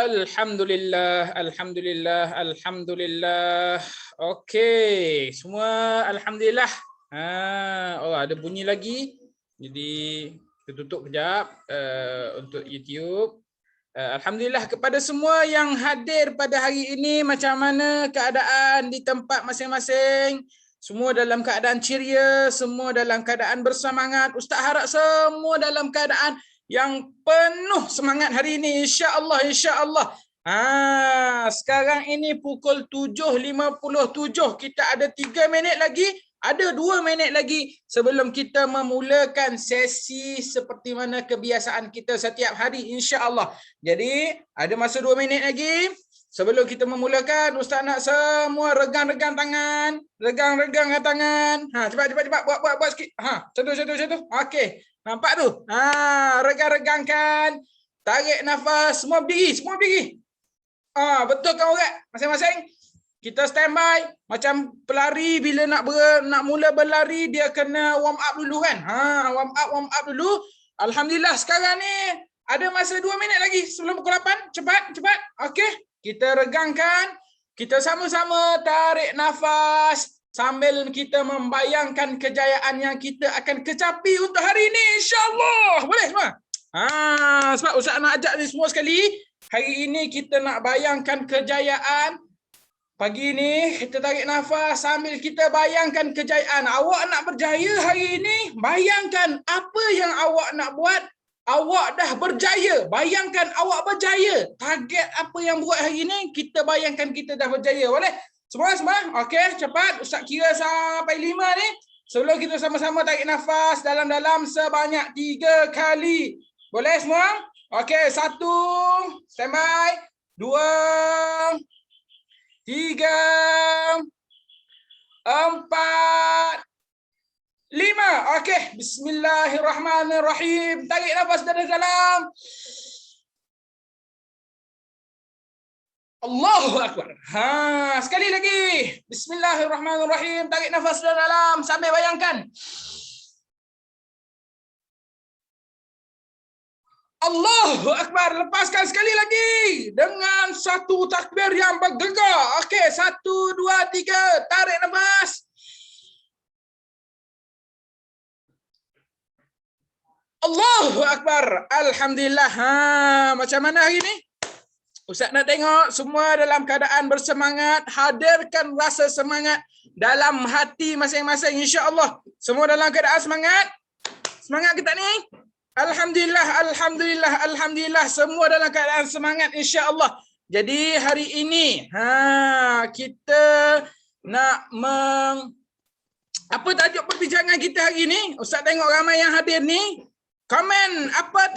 Alhamdulillah, alhamdulillah, alhamdulillah. Okey, semua alhamdulillah. Oh ada bunyi lagi. Jadi kita tutup kejap untuk YouTube. Alhamdulillah kepada semua yang hadir pada hari ini, macam mana keadaan di tempat masing-masing? Semua dalam keadaan ceria, semua dalam keadaan bersemangat. Ustaz harap semua dalam keadaan yang penuh semangat hari ini, insya-Allah, insya-Allah. Sekarang ini pukul 7.57. Kita ada 3 minit lagi, ada 2 minit lagi sebelum kita memulakan sesi seperti mana kebiasaan kita setiap hari, insya-Allah. Jadi, ada masa 2 minit lagi. Sebelum kita memulakan, Ustaz nak semua regang-regang tangan. Regang-regang tangan. Cepat. Buat sikit. Satu. Okey. Nampak tu? Regang-regangkan. Tarik nafas. Semua berdiri. Betul kan orang? Masing-masing. Kita standby. Macam pelari bila nak mula berlari, dia kena warm up dulu kan? Warm up dulu. Alhamdulillah sekarang ni ada masa 2 minit lagi sebelum pukul 8. Cepat. Okey. Kita regangkan, kita sama-sama tarik nafas sambil kita membayangkan kejayaan yang kita akan kecapi untuk hari ini, insya-Allah. Boleh semua? Sebab Ustaz nak ajak ni semua sekali. Hari ini kita nak bayangkan kejayaan. Pagi ni kita tarik nafas sambil kita bayangkan kejayaan. Awak nak berjaya hari ini, bayangkan apa yang awak nak buat. Awak dah berjaya. Bayangkan awak berjaya. Target apa yang buat hari ini, kita bayangkan kita dah berjaya. Boleh? Semua? Okey, cepat. Ustaz kira sampai 5 ni. Sebelum kita sama-sama tarik nafas dalam-dalam sebanyak 3 kali. Boleh semua? Okey, 1. Standby. 2. 3. 4. 5. Okey, bismillahirrahmanirrahim. Tarik nafas dari dalam. Allahu akbar. Sekali lagi. Bismillahirrahmanirrahim. Tarik nafas dari dalam sambil bayangkan. Allahu akbar. Lepaskan sekali lagi dengan satu takbir yang bergegar. Okey, 1 2 3. Tarik nafas. Allahu akbar. Alhamdulillah. Macam mana hari ni? Ustaz nak tengok semua dalam keadaan bersemangat. Hadirkan rasa semangat dalam hati masing-masing, insya-Allah. Semua dalam keadaan semangat? Semangat ke tak ni? Alhamdulillah. Semua dalam keadaan semangat, insya-Allah. Jadi hari ini kita nak apa tajuk perbincangan kita hari ini? Ustaz tengok ramai yang hadir ni. Komen apa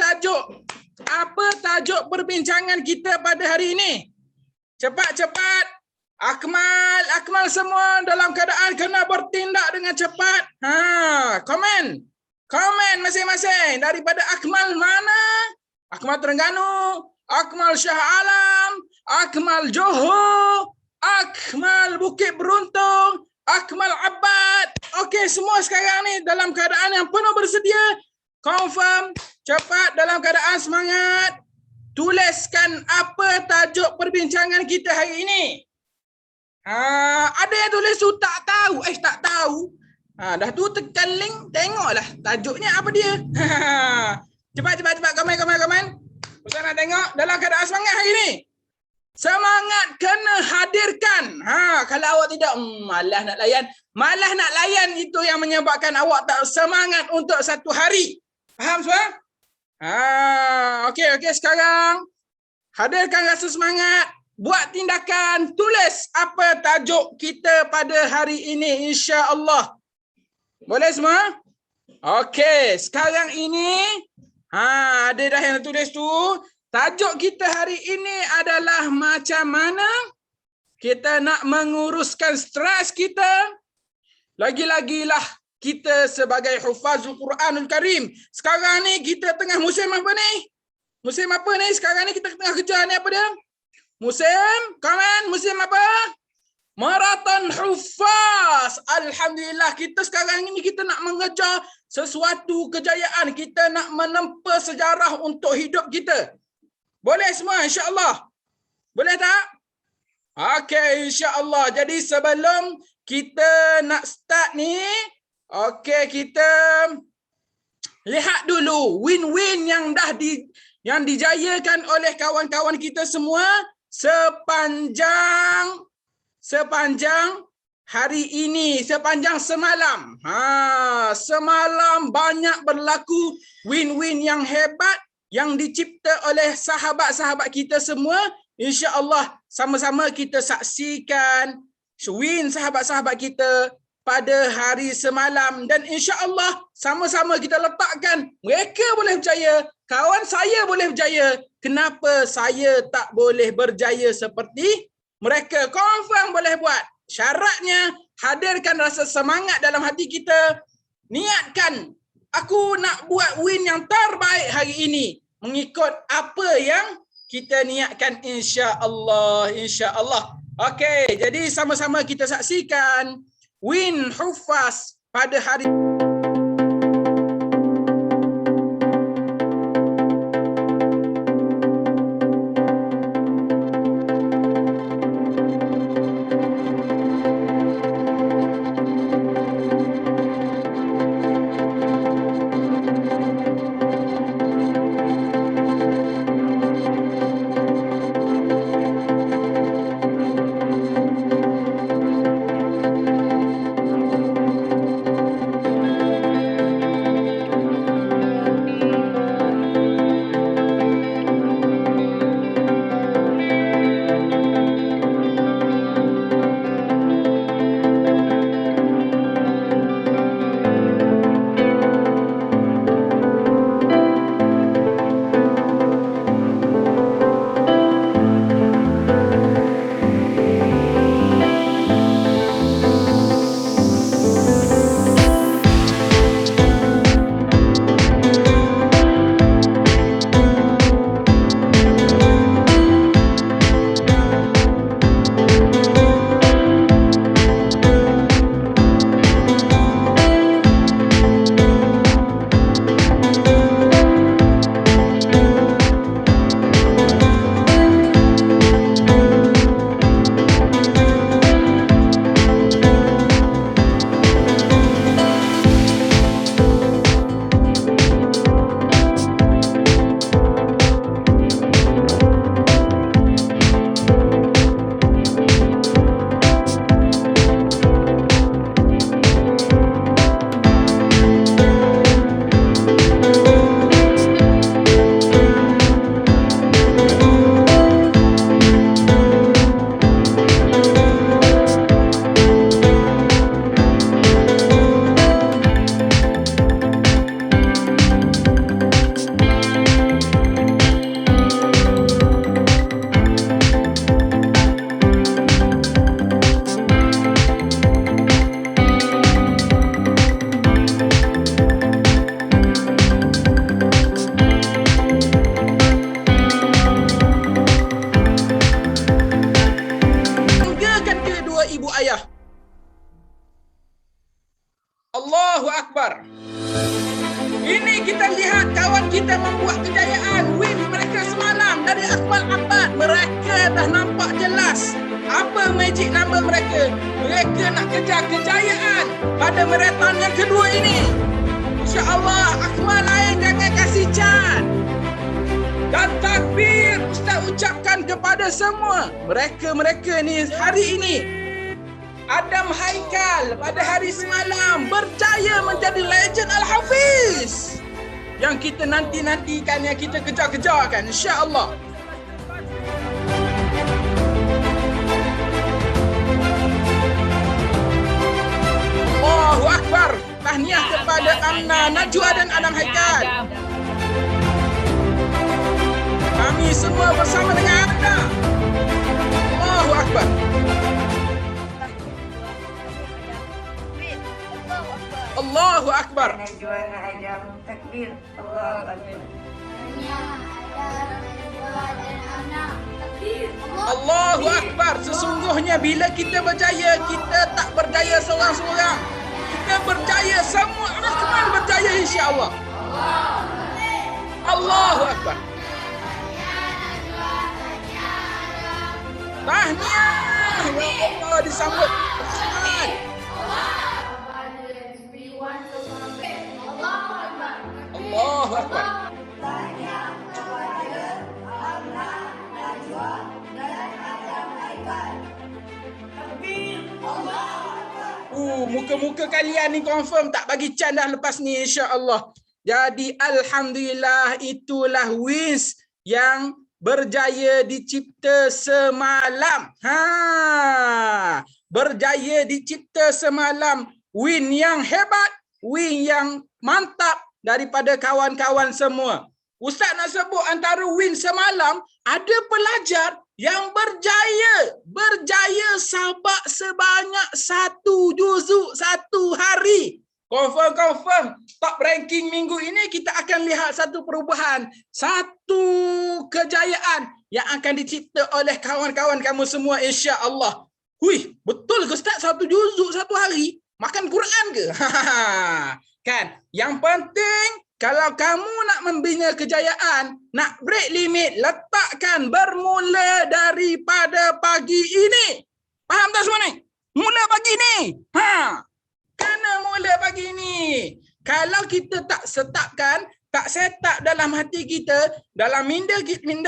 tajuk perbincangan kita pada hari ini? Cepat. Akmal semua dalam keadaan kena bertindak dengan cepat. Komen masing-masing. Daripada Akmal mana? Akmal Terengganu, Akmal Shah Alam, Akmal Johor, Akmal Bukit Beruntung, Akmal Abad. Okey, semua sekarang ni dalam keadaan yang penuh bersedia. Confirm, cepat dalam keadaan semangat. Tuliskan apa tajuk perbincangan kita hari ini. Ada yang tulis tu tak tahu. Tak tahu. Dah tu tekan link, tengoklah tajuknya apa dia. Cepat. Komen. Ustaz nak tengok dalam keadaan semangat hari ini. Semangat kena hadirkan. Kalau awak tidak, malas nak layan itu yang menyebabkan awak tak semangat untuk satu hari. Faham semua? Okey, sekarang hadirkan rasa semangat, buat tindakan, tulis apa tajuk kita pada hari ini, insya-Allah. Boleh semua? Okey, sekarang ini ada dah yang tulis tu. Tajuk kita hari ini adalah macam mana kita nak menguruskan stres kita. Lagi-lagilah kita sebagai hufazul Quranul Karim. Sekarang ni kita tengah musim apa ni? Musim apa ni? Sekarang ni kita tengah kejar ni apa dia? Musim apa? Maraton Hufaz. Alhamdulillah, kita sekarang ini kita nak mengejar sesuatu kejayaan. Kita nak menempa sejarah untuk hidup kita. Boleh semua, insya-Allah. Boleh tak? Okey, insya-Allah. Jadi sebelum kita nak start ni, okey, kita lihat dulu win-win yang dijayakan oleh kawan-kawan kita semua sepanjang hari ini, sepanjang semalam. Semalam banyak berlaku win-win yang hebat yang dicipta oleh sahabat-sahabat kita semua. InsyaAllah sama-sama kita saksikan win sahabat-sahabat kita pada hari semalam. Dan insyaAllah sama-sama kita letakkan mereka boleh berjaya, kawan saya boleh berjaya. Kenapa saya tak boleh berjaya seperti mereka? Confirm boleh buat. Syaratnya hadirkan rasa semangat dalam hati kita. Niatkan, aku nak buat win yang terbaik hari ini. Mengikut apa yang kita niatkan, insya-Allah, insya-Allah. Okey, jadi sama-sama kita saksikan win Huffaz pada hari Allahu Akbar. Ini kita lihat kawan kita membuat kejayaan. Win mereka semalam dari Akmal Abad. Mereka dah nampak jelas apa magic number mereka. Mereka nak kejar kejayaan pada maraton yang kedua ini. InsyaAllah Akmal lain jangan kasih cat. Dan takbir Ustaz ucapkan kepada semua mereka-mereka ni hari ini. Adam Haikal pada hari semalam berjaya menjadi legend Al-Hafiz yang kita nanti-nantikan, yang kita kejar-kejarkan, insya-Allah. Allahu Akbar. Tahniah kepada Amna Najwa dan Adam Haikal. Kami semua bersama dengan anda. Allahu Akbar. Allahu Akbar. Takbir. Allahu Akbar. Allahu Akbar. Sesungguhnya bila kita berjaya, kita tak berjaya seorang-seorang. Kita berjaya semua. Akmal berjaya insya-Allah. Allahu Akbar. Tahniah. Ya Allah, disambut. Selamat. Allahu Akbar. Muka-muka kalian ni confirm tak bagi can dah lepas ni insya-Allah. Jadi alhamdulillah, itulah wins yang berjaya dicipta semalam. Berjaya dicipta semalam. Win yang hebat, win yang mantap daripada kawan-kawan semua. Ustaz nak sebut antara win semalam, ada pelajar yang berjaya sabak sebanyak 1 juzuk 1 hari. Confirm. Top ranking minggu ini kita akan lihat satu perubahan, satu kejayaan yang akan dicipta oleh kawan-kawan kamu semua insya-Allah. Hui, betul ke Ustaz 1 juzuk 1 hari? Makan Quran ke? Kan? Yang penting kalau kamu nak membina kejayaan, nak break limit, letakkan bermula daripada pagi ini. Faham tak semua ni? Mula pagi ni. Kena mula pagi ni. Kalau kita tak setapkan, tak set up dalam hati kita, dalam minda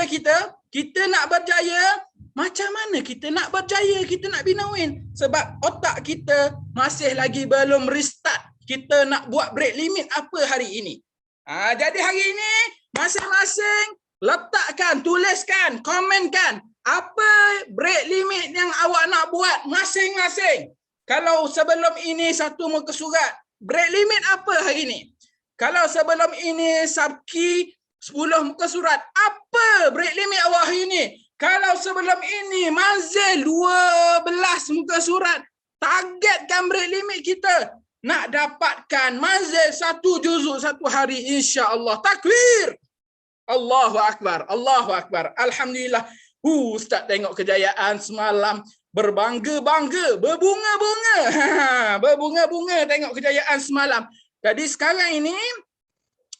kita, kita nak berjaya, macam mana kita nak berjaya, kita nak bina win? Sebab otak kita masih lagi belum restart. Kita nak buat break limit apa hari ini? Jadi hari ini masing-masing letakkan, tuliskan, komenkan apa break limit yang awak nak buat masing-masing. Kalau sebelum ini 1 muka surat, break limit apa hari ini? Kalau sebelum ini Sabki 10 muka surat, apa break limit awak hari ini? Kalau sebelum ini Manzil 12 muka surat, targetkan break limit kita. Nak dapatkan Manzil 1 juzuk 1 hari insya-Allah. Takbir. Allahu Akbar. Allahu Akbar. Alhamdulillah. Ustaz tengok kejayaan semalam, berbangga-bangga, berbunga-bunga. Berbunga-bunga tengok kejayaan semalam. Jadi sekarang ini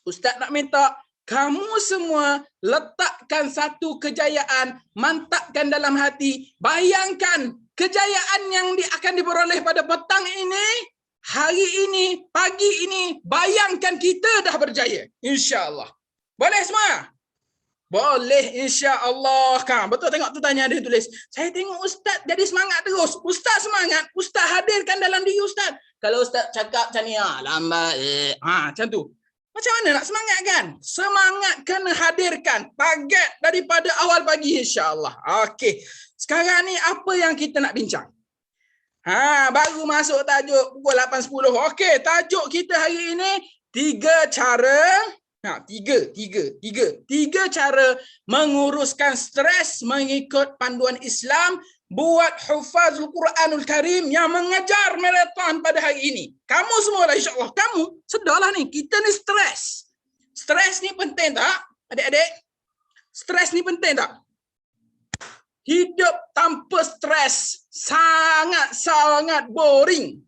Ustaz nak minta kamu semua letakkan satu kejayaan, mantapkan dalam hati. Bayangkan kejayaan yang akan diperoleh pada petang ini, hari ini, pagi ini, bayangkan kita dah berjaya. InsyaAllah. Boleh semua? Boleh insya-Allah. Kan, betul tengok tu tanya dia tulis. Saya tengok Ustaz jadi semangat terus. Ustaz semangat, Ustaz hadirkan dalam diri Ustaz. Kalau Ustaz cakap macam ni, lambat. Macam tu. Macam mana nak semangat kan? Semangat kena hadirkan. Target daripada awal pagi insya-Allah. Okey. Sekarang ni apa yang kita nak bincang? Baru masuk tajuk pukul 8.10. Okey, tajuk kita hari ini 3 cara. Tiga cara menguruskan stres mengikut panduan Islam buat hufazul Quranul Karim yang mengejar maraton pada hari ini. Kamu semualah insya-Allah. Kamu sedarlah ni, kita ni stres. Stres ni penting tak? Adik-adik? Stres ni penting tak? Hidup tanpa stres sangat-sangat boring.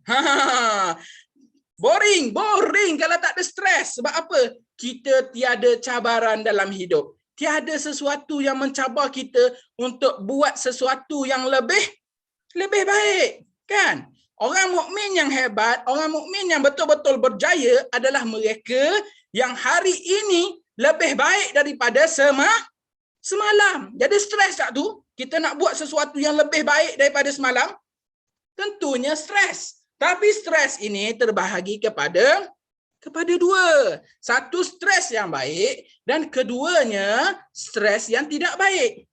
Boring kalau tak ada stres. Sebab apa? Kita tiada cabaran dalam hidup. Tiada sesuatu yang mencabar kita untuk buat sesuatu yang lebih baik, kan? Orang mukmin yang hebat, orang mukmin yang betul-betul berjaya adalah mereka yang hari ini lebih baik daripada semalam. Jadi stres tak tu? Kita nak buat sesuatu yang lebih baik daripada semalam? Tentunya stres. Tapi stres ini terbahagi kepada 2. Satu, stres yang baik, dan keduanya stres yang tidak baik.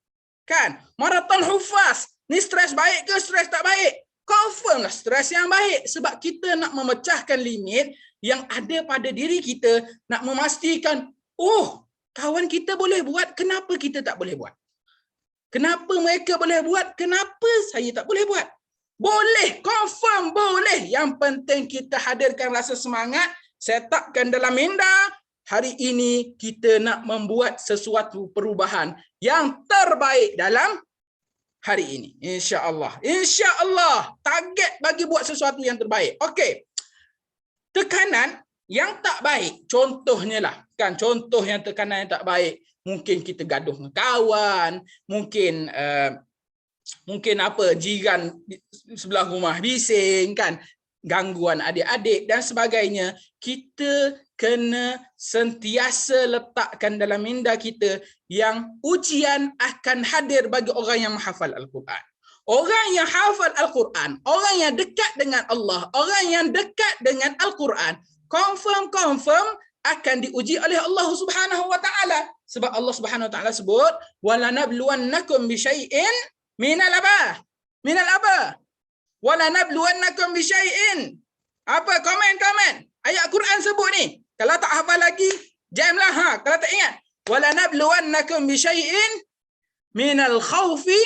Kan? Maraton hufaz. Ni stres baik ke stres tak baik? Confirm lah stres yang baik. Sebab kita nak memecahkan limit yang ada pada diri kita, nak memastikan, kawan kita boleh buat, kenapa kita tak boleh buat? Kenapa mereka boleh buat, kenapa saya tak boleh buat? Boleh, confirm boleh. Yang penting kita hadirkan rasa semangat, setapkan dalam minda, hari ini kita nak membuat sesuatu perubahan yang terbaik dalam hari ini. InsyaAllah. InsyaAllah. Target bagi buat sesuatu yang terbaik. Okey. Tekanan yang tak baik, contohnya lah. Kan, contoh yang tekanan yang tak baik. Mungkin kita gaduh dengan kawan, mungkin mungkin apa, jiran sebelah rumah bising kan, gangguan adik-adik dan sebagainya, kita kena sentiasa letakkan dalam minda kita yang ujian akan hadir bagi orang yang menghafal Al-Quran. Orang yang hafal Al-Quran, orang yang dekat dengan Allah, orang yang dekat dengan Al-Quran, confirm akan diuji oleh Allah Subhanahu wa taala. Sebab Allah Subhanahu wa taala sebut, "Walanabluwannakum bisyai'in minal apa? Minal apa? Walanabluwannakum bisyai'in." Apa komen? Ayat Quran sebut ni. Kalau tak hafal lagi, jamlah ha. Kalau tak ingat, "Walanabluwannakum bisyai'in minal khaufi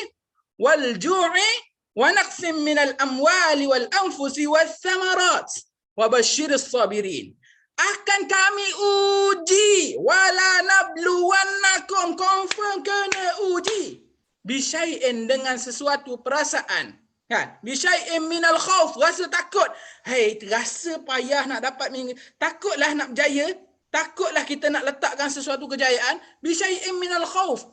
wal ju'i wa naqsim minal amwali wal anfusi was thamarat wa basyiris sabirin." Akan kami uji, wala nabluwannakum, confirm kena uji, bisyai'in dengan sesuatu perasaan, kan? Bisyai'in minal khauf, rasa takut. Hei, rasa payah nak dapat takutlah nak berjaya, takutlah kita nak letakkan sesuatu kejayaan. Bisyai'in minal khauf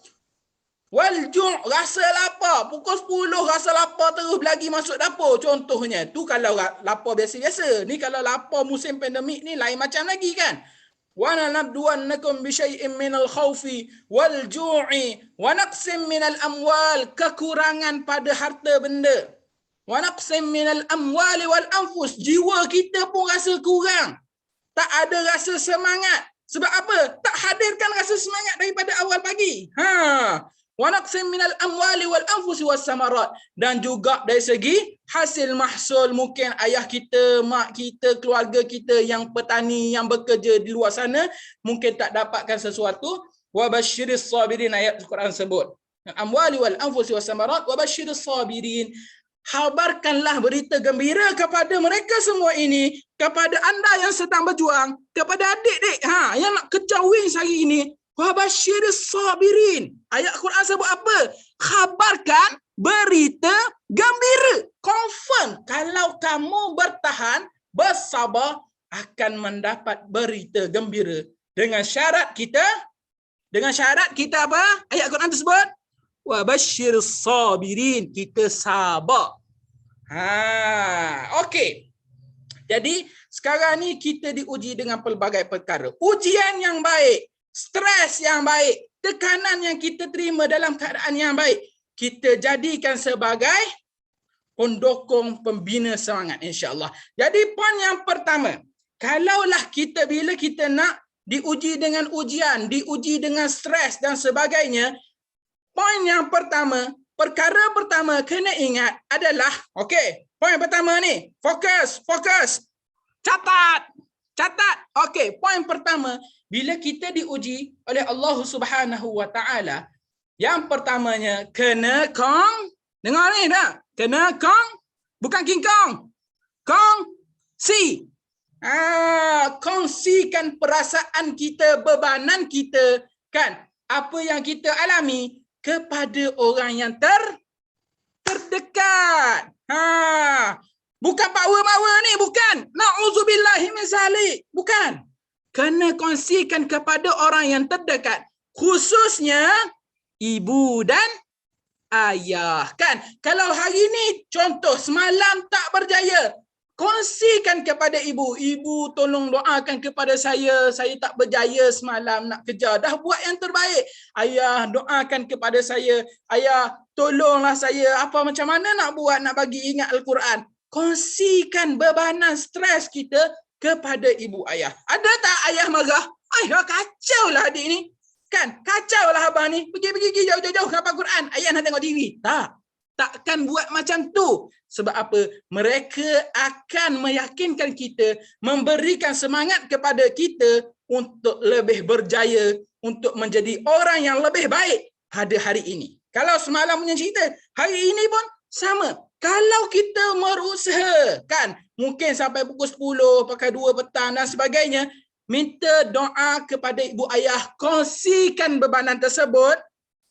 wal ju', rasa lapar. Pukul 10 rasa lapar terus lagi masuk dapur contohnya. Tu kalau lapar biasa-biasa. Ni kalau lapar musim pandemik ni lain macam lagi kan. Wa nabluwannakum bisyai'in minal khaufi wal ju'i wa naqsim minal amwal, kekurangan pada harta benda. Wa naqsim minal amwali wal anfus, jiwa kita pun rasa kurang. Tak ada rasa semangat. Sebab apa? Tak hadirkan rasa semangat daripada awal pagi. Wa naqsim minal amwali wal anfusi was samarat, dan juga dari segi hasil mahsul, mungkin ayah kita, mak kita, keluarga kita yang petani yang bekerja di luar sana mungkin tak dapatkan sesuatu. Wa basyiris sabirin, ayat Quran sebut amwali wal anfusi was samarat wa basyiris sabirin. Khabarkanlah berita gembira kepada mereka semua ini, kepada anda yang sedang berjuang, kepada adik-adik yang nak kejar wins hari ini. Wa basyiris sabirin. Ayat Quran sebut apa? Khabarkan berita gembira. Confirm kalau kamu bertahan, bersabar, akan mendapat berita gembira. Dengan syarat kita apa? Ayat Quran tersebut, wa basyiris sabirin, kita sabar. Okey. Jadi sekarang ni kita diuji dengan pelbagai perkara. Ujian yang baik, stres yang baik, tekanan yang kita terima dalam keadaan yang baik, kita jadikan sebagai pendukung pembina semangat, insya-Allah. Jadi poin yang pertama, kalaulah bila kita nak diuji dengan ujian, diuji dengan stres dan sebagainya, poin yang pertama, perkara pertama kena ingat adalah, okey, poin pertama ni, fokus. Catat. Okey, poin pertama, bila kita diuji oleh Allah Subhanahu wa taala, yang pertamanya kena dengar ni tak? Kena bukan King Kong. Kongsikan perasaan kita, bebanan kita, kan? Apa yang kita alami kepada orang yang terdekat. Bukan power ni, bukan. Na'udzubillahi min zalik. Bukan. Kena kongsikan kepada orang yang terdekat, khususnya ibu dan ayah, kan? Kalau hari ni contoh semalam tak berjaya, kongsikan kepada ibu. Ibu tolong doakan kepada saya tak berjaya semalam nak kejar, dah buat yang terbaik. Ayah doakan kepada saya, ayah tolonglah saya, apa macam mana nak buat nak bagi ingat Al-Quran. Kongsikan bebanan stres kita kepada ibu ayah. Ada tak ayah marah? Ayah kacau lah adik ni. Kan? Kacau lah abang ni. Pergi jauh-jauh hafal Quran. Ayah nak tengok TV. Takkan buat macam tu. Sebab apa? Mereka akan meyakinkan kita, memberikan semangat kepada kita untuk lebih berjaya, untuk menjadi orang yang lebih baik pada hari ini. Kalau semalam punya cerita, hari ini pun sama. Kalau kita berusaha, kan, mungkin sampai pukul 10, pakai 2 petang dan sebagainya, minta doa kepada ibu ayah, kongsikan bebanan tersebut,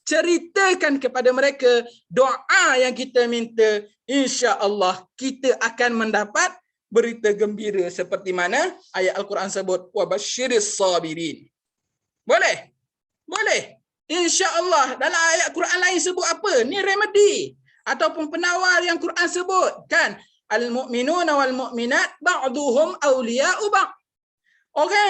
ceritakan kepada mereka doa yang kita minta, insya-Allah kita akan mendapat berita gembira seperti mana ayat Al-Quran sebut, wa basyiris sabirin. Boleh? Insya-Allah. Dalam ayat Quran lain sebut apa? Ni remedy. ataupun penawar yang Quran sebut, kan? Al-mu'minuna wal mu'minat ba'duhum awliya'u ba'd. Orang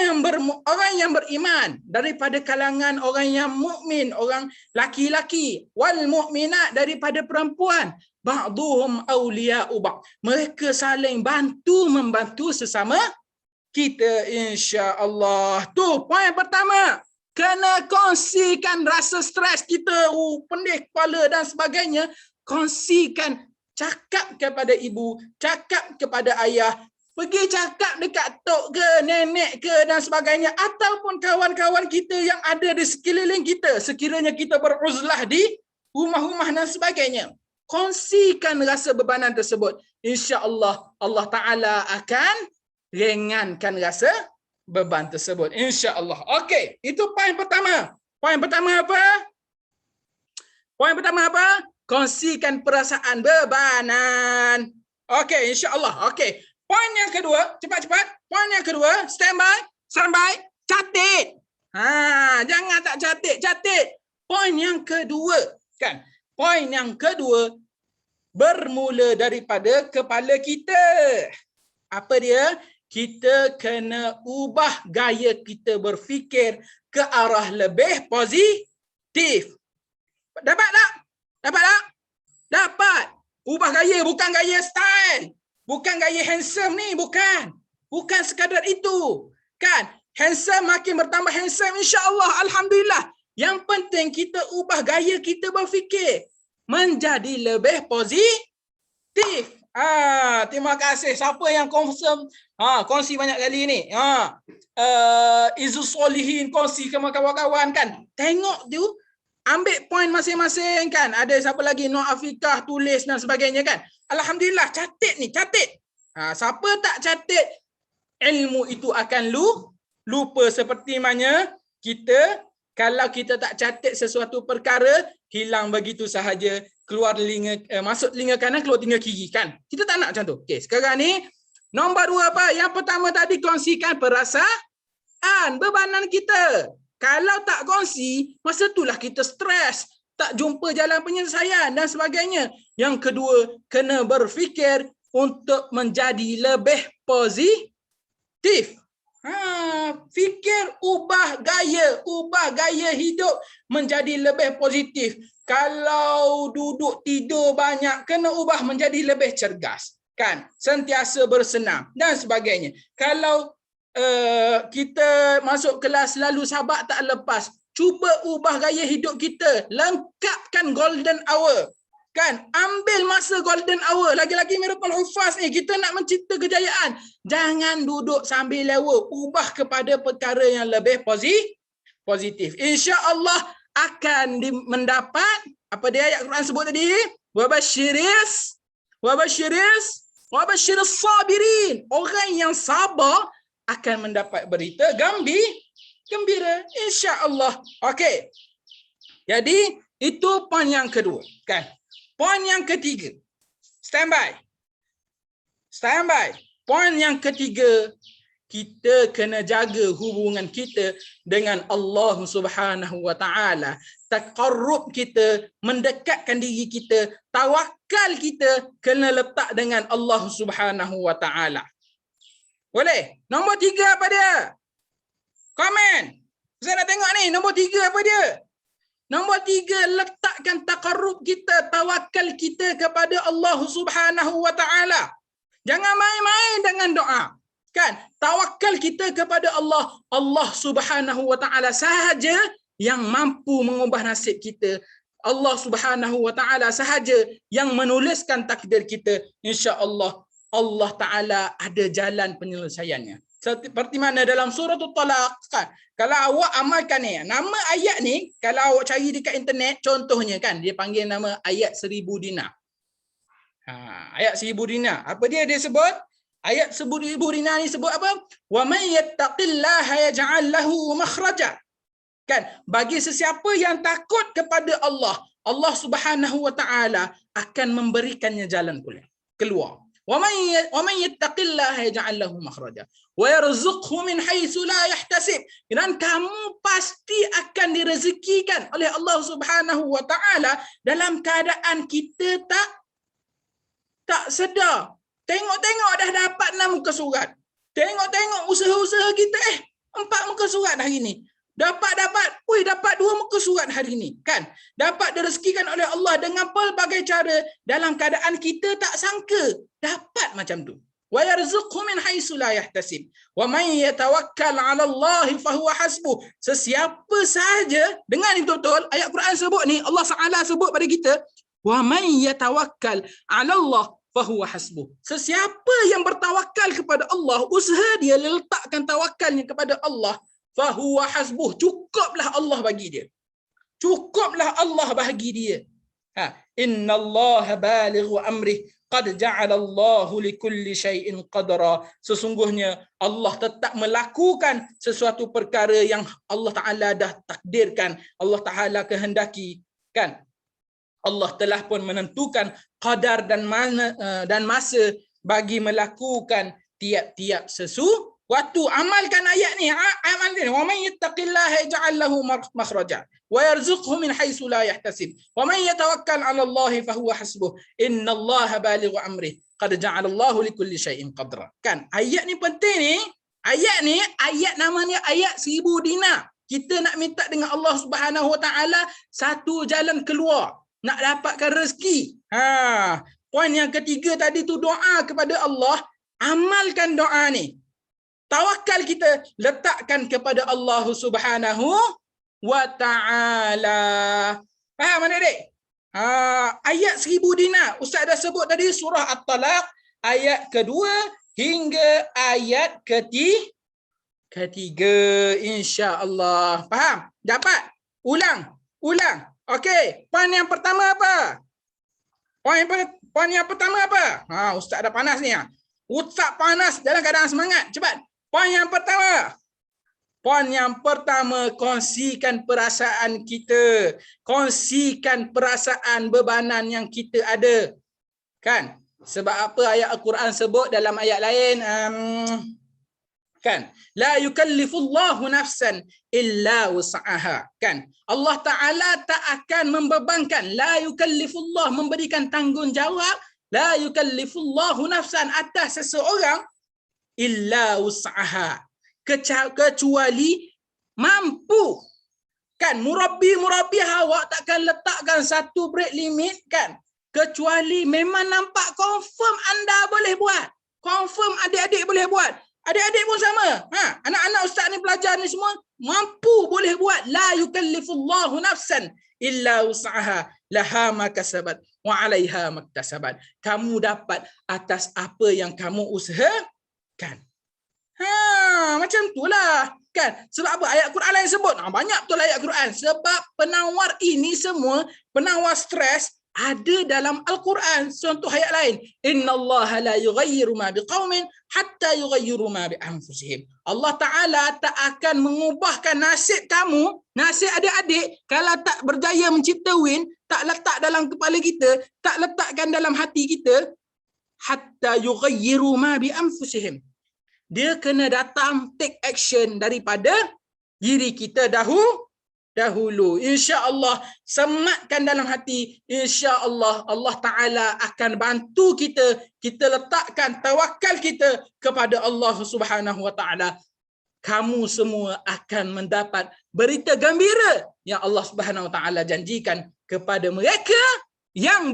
yang beriman daripada kalangan orang yang mukmin, orang laki-laki, wal mu'minat daripada perempuan, ba'duhum awliya'u ba'd. Mereka saling membantu sesama kita, insya-Allah. Tu poin pertama. Kena kongsikan rasa stres kita, pendih kepala dan sebagainya. Kongsikan, cakap kepada ibu, cakap kepada ayah, pergi cakap dekat tok ke, nenek ke dan sebagainya, ataupun kawan-kawan kita yang ada di sekeliling kita, sekiranya kita beruzlah di rumah-rumah dan sebagainya. Kongsikan rasa bebanan tersebut. Insya-Allah Allah Ta'ala akan ringankan rasa beban tersebut, insya-Allah. Okey, itu poin pertama. Poin pertama apa? Poin pertama apa? Kongsikan perasaan bebanan. Okey, insya-Allah. Okey. Poin yang kedua, cepat-cepat. Poin yang kedua, standby, catat. Jangan tak catat. Poin yang kedua, kan? Poin yang kedua bermula daripada kepala kita. Apa dia? Kita kena ubah gaya kita berfikir ke arah lebih positif. Dapat tak? Dapat. Ubah gaya, bukan gaya style. Bukan gaya handsome ni, bukan. Bukan sekadar itu. Kan? Handsome makin bertambah handsome, insya-Allah, alhamdulillah. Yang penting kita ubah gaya kita berfikir menjadi lebih positif. Terima kasih siapa yang kongsi banyak kali ni. Izus Solihin kongsi ke kawan-kawan, kan. Tengok tu, ambil poin masing-masing, kan. Ada siapa lagi, Nur Afikah tulis dan sebagainya, kan. Alhamdulillah, catat. Siapa tak catat, ilmu itu akan lupa, seperti mana kita, kalau kita tak catat sesuatu perkara, hilang begitu sahaja, keluar telinga, masuk telinga kanan, keluar telinga kiri, kan. Kita tak nak macam tu. Okey, sekarang ni nombor 2 apa? Yang pertama tadi, kongsikan perasaan bebanan kita. Kalau tak kongsi, masa itulah kita stres, tak jumpa jalan penyelesaian dan sebagainya. Yang kedua, kena berfikir untuk menjadi lebih positif. Fikir, ubah gaya hidup menjadi lebih positif. Kalau duduk tidur banyak, kena ubah menjadi lebih cergas, kan? Sentiasa bersenam dan sebagainya. Kalau kita masuk kelas lalu sabak tak lepas, cuba ubah gaya hidup kita, lengkapkan golden hour, kan? Ambil masa golden hour. Lagi-lagi Miracle Hufaz ni, kita nak mencipta kejayaan, jangan duduk sambil lewa, ubah kepada perkara yang lebih positif. Insya-Allah akan mendapat apa dia ayat Quran sebut tadi, wabasyiris sabirin. Orang yang sabar akan mendapat berita gembira, insya-Allah. Okey. Jadi itu poin yang kedua, kan. Poin yang ketiga, standby. Poin yang ketiga, kita kena jaga hubungan kita dengan Allah Subhanahu wa Ta'ala. Taqarrub kita, mendekatkan diri kita, tawakal kita kena letak dengan Allah Subhanahu wa Ta'ala. Boleh? Nombor 3 apa dia? Komen. Saya nak tengok ni, nombor 3 apa dia? Nombor 3, letakkan taqarrub kita, tawakal kita kepada Allah Subhanahu wa Ta'ala. Jangan main-main dengan doa. Kan? Tawakal kita kepada Allah. Allah Subhanahu wa Ta'ala sahaja yang mampu mengubah nasib kita. Allah Subhanahu wa Ta'ala sahaja yang menuliskan takdir kita. Insya-Allah Allah Ta'ala ada jalan penyelesaiannya. Seperti mana dalam surah At-Talaq, kan? Kalau awak amalkan ni, nama ayat ni, kalau awak cari dekat internet, contohnya, kan, dia panggil nama ayat 1000 dinar. Ayat 1000 dinar. Apa dia sebut? Ayat 1000 dinar ni sebut apa? Wa may yattaqillaha yaj'al lahu makhraja. Kan? Bagi sesiapa yang takut kepada Allah, Allah Subhanahu wa Ta'ala akan memberikannya jalan keluar. Wa man yattaqillaha yaj'al lahu makhraja wa yarzuqhu min haitsu la yahtasib. Dan kamu pasti akan direzekikan oleh Allah Subhanahu wa taala dalam keadaan kita tak sedar. Tengok-tengok dah dapat 6 muka surat. Tengok-tengok usaha-usaha kita 4 muka surat hari ni. Dapat, dapat 2 muka surat hari ni, kan? Dapat direzekikan oleh Allah dengan pelbagai cara dalam keadaan kita tak sangka dapat macam tu. Wa yarzuqhu min haitsu la yahtasib. Wa man yatawakkal 'ala Allah fa huwa hasbuh. Sesiapa saja, dengar ni betul-betul, ayat Quran sebut ni, Allah Taala sebut pada kita, wa man yatawakkal 'ala Allah fa huwa hasbuh. Sesiapa yang bertawakal kepada Allah, usaha dia letakkan tawakalnya kepada Allah, fahuwa hasbuh, cukuplah Allah bagi dia. Cukuplah Allah bagi dia. Innallaha balighu amrih qad ja'ala Allahu likulli syai'in qadra. Sesungguhnya Allah tetap melakukan sesuatu perkara yang Allah Taala dah takdirkan, Allah Taala kehendaki, kan? Allah telah pun menentukan qadar dan masa bagi melakukan tiap-tiap sesuatu. Amalkan ayat ni, amalkan. Wa man yattaqillaha yaj'al lahu makhraja wa yarzuqhu min haitsu la yahtasib. Wa man yatawakkal 'ala Allah fa huwa hasbuh. Innallaha balighu amrih. Qad ja'ala Allahu likulli syai'in qadra. Kan? Ayat ni penting ni. Ayat namanya ayat 1000 dinar. Kita nak minta dengan Allah Subhanahu wa taala satu jalan keluar, nak dapatkan rezeki. Poin yang ketiga tadi tu doa kepada Allah. Amalkan doa ni. Tawakal kita letakkan kepada Allah Subhanahu wa taala. Faham mana dek? Ayat 1000 dinar Ustaz dah sebut tadi, surah At-Talaq ayat kedua hingga ayat ketiga, insya-Allah. Faham? Dapat? Ulang. Okey, poin yang pertama apa? Poin yang pertama apa? Ustaz dah panas ni. Ustaz panas dalam keadaan semangat. Cepat. Poin yang pertama, kongsikan perasaan kita. Kongsikan perasaan bebanan yang kita ada. Kan? Sebab apa ayat Al-Quran sebut dalam ayat lain? Kan? La yukallifullahu nafsan illa wus'aha. Kan? Allah Ta'ala tak akan membebankan. La yukallifullah, memberikan tanggungjawab. La yukallifullahu nafsan, atas seseorang, illa wus'aha, kecuali mampu. Kan? Murabbi awak takkan letakkan satu break limit, kan? Kecuali memang nampak confirm anda boleh buat. Confirm adik-adik boleh buat. Adik-adik pun sama. Anak-anak ustaz ni belajar ni semua mampu boleh buat. La yukallifullahu nafsan illa wus'aha, laha ma kasabat wa 'alaiha maktasabat. Kamu dapat atas apa yang kamu usahakan. Macam itulah, kan? Sebab apa ayat Quran lain sebut? Banyak betul ayat Quran. Sebab penawar ini semua, penawar stres, ada dalam Al-Quran. Contoh ayat lain, innallaha la yughayyiru ma biqaumin hatta yughayyiru ma bi anfusihim. Allah Taala tak akan mengubahkan nasib kamu, nasib adik-adik, kalau tak berjaya mencipta win, tak letak dalam kepala kita, tak letakkan dalam hati kita, hatta yughayyiru ma bi anfusihim. Dia kena datang take action daripada diri kita dahulu. Insya-Allah, sematkan dalam hati. Insya-Allah Allah Taala akan bantu kita. Kita letakkan tawakal kita kepada Allah Subhanahu wa taala. Kamu semua akan mendapat berita gembira yang Allah Subhanahu wa taala janjikan kepada mereka yang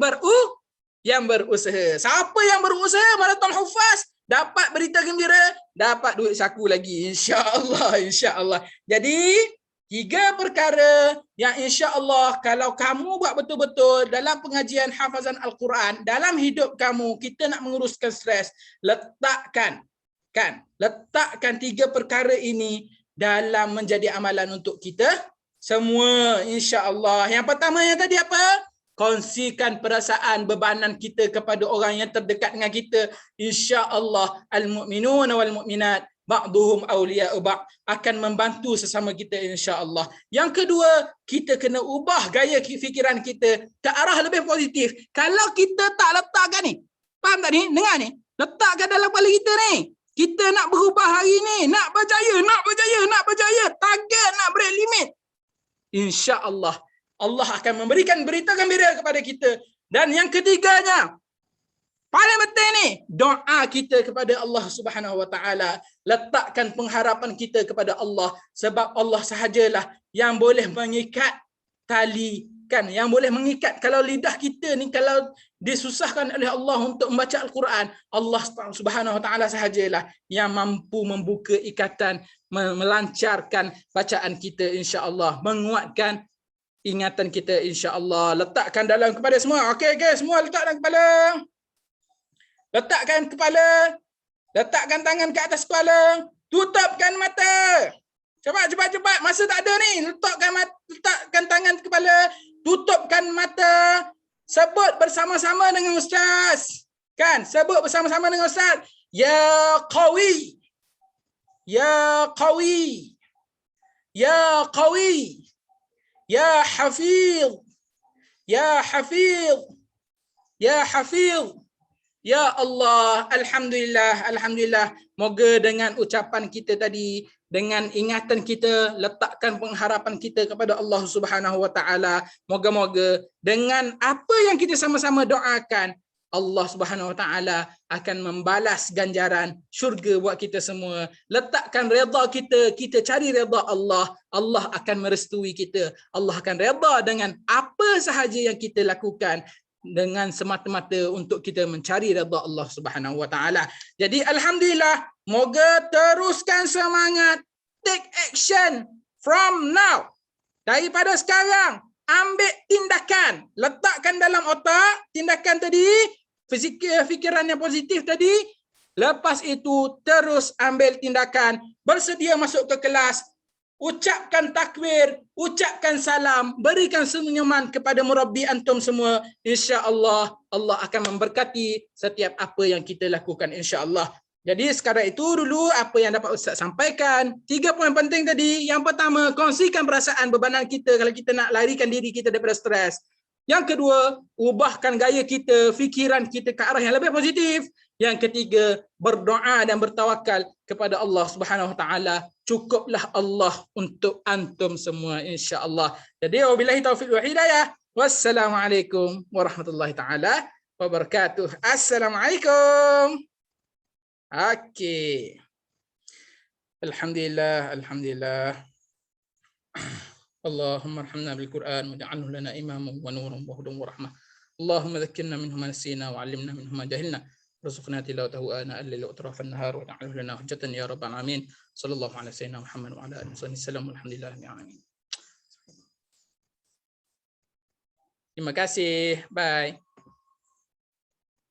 berusaha. Siapa yang berusaha Marathon Hufaz dapat berita gembira, dapat duit saku lagi, insya-Allah. Jadi 3 perkara yang insya-Allah kalau kamu buat betul-betul dalam pengajian hafazan Al-Quran, dalam hidup kamu, kita nak menguruskan stres, letakkan 3 perkara ini dalam menjadi amalan untuk kita semua, insya-Allah. Yang pertama yang tadi apa? Kongsikan perasaan bebanan kita kepada orang yang terdekat dengan kita. Insya-Allah al-mu'minun wal mu'minat ba'duhum awliya'u ba'd, akan membantu sesama kita, insya-Allah. Yang kedua, kita kena ubah gaya fikiran kita ke arah lebih positif. Kalau kita tak letakkan ni, faham tak ni? Dengar ni. Letakkan dalam kepala kita ni. Kita nak berubah hari ni. Nak berjaya, nak berjaya, nak berjaya. Target nak break limit. InsyaAllah. Allah akan memberikan berita gembira kepada kita. Dan yang ketiganya, paling penting ni, doa kita kepada Allah Subhanahu Wa Taala. Letakkan pengharapan kita kepada Allah, sebab Allah sahajalah yang boleh mengikat tali, kan, yang boleh mengikat. Kalau lidah kita ni kalau disusahkan oleh Allah untuk membaca Al-Quran, Allah Subhanahu Wa Taala sahajalah yang mampu membuka ikatan, melancarkan bacaan kita insya-Allah, menguatkan ingatan kita insya-Allah. Letakkan dalam kepala semua. Okey, semua letak dalam kepala. Letakkan kepala. Letakkan tangan ke atas kepala. Tutupkan mata. Cepat. Masa tak ada ni. Letakkan tangan ke kepala. Tutupkan mata. Sebut bersama-sama dengan ustaz. Kan? Sebut bersama-sama dengan ustaz. Ya Qawi. Ya Qawi. Ya Qawi. Ya Hafiz. Ya Hafiz. Ya Hafiz. Ya Allah, Alhamdulillah, Alhamdulillah. Moga dengan ucapan kita tadi, dengan ingatan kita, letakkan pengharapan kita kepada Allah Subhanahu Wa Taala. Moga-moga dengan apa yang kita sama-sama doakan, Allah Subhanahu Wa Taala akan membalas ganjaran syurga buat kita semua. Letakkan redha kita, kita cari redha Allah, Allah akan merestui kita. Allah akan redha dengan apa sahaja yang kita lakukan, dengan semata-mata untuk kita mencari redha Allah Subhanahu Wa Taala. Jadi alhamdulillah, moga teruskan semangat, take action from now. Daripada sekarang, ambil tindakan, letakkan dalam otak tindakan tadi, fikiran yang positif tadi. Lepas itu terus ambil tindakan, bersedia masuk ke kelas, ucapkan takbir, ucapkan salam, berikan senyuman kepada murabbi antum semua. InsyaAllah Allah akan memberkati setiap apa yang kita lakukan insyaAllah. Jadi sekarang itu dulu apa yang dapat Ustaz sampaikan. 3 poin penting tadi. Yang pertama, kongsikan perasaan bebanan kita kalau kita nak larikan diri kita daripada stres. Yang kedua, ubahkan gaya kita, fikiran kita ke arah yang lebih positif. Yang ketiga, berdoa dan bertawakal kepada Allah Subhanahu Wa Taala. Cukuplah Allah untuk antum semua insya-Allah. Jadi wabillahi taufiq wal hidayah. Wassalamualaikum warahmatullahi taala wabarakatuh. Assalamualaikum. Okey. Alhamdulillah, alhamdulillah. Allahumma arhamna bil Quran waj'alhu lana imaman wa nuran wa hudan wa rahmah. Allahumma dhakkirna minhu ma nasina wa 'allimna minhu ma jahilna. Warzuqna tilawatahu ana al-laili wa atrafan nahar wa ja'alhu lana hujjatan ya rabbal alamin. Sallallahu alaihi sayyidina Muhammad wa ala alihi wasallam. Alhamdulillahil alamin. Terima kasih. Bye.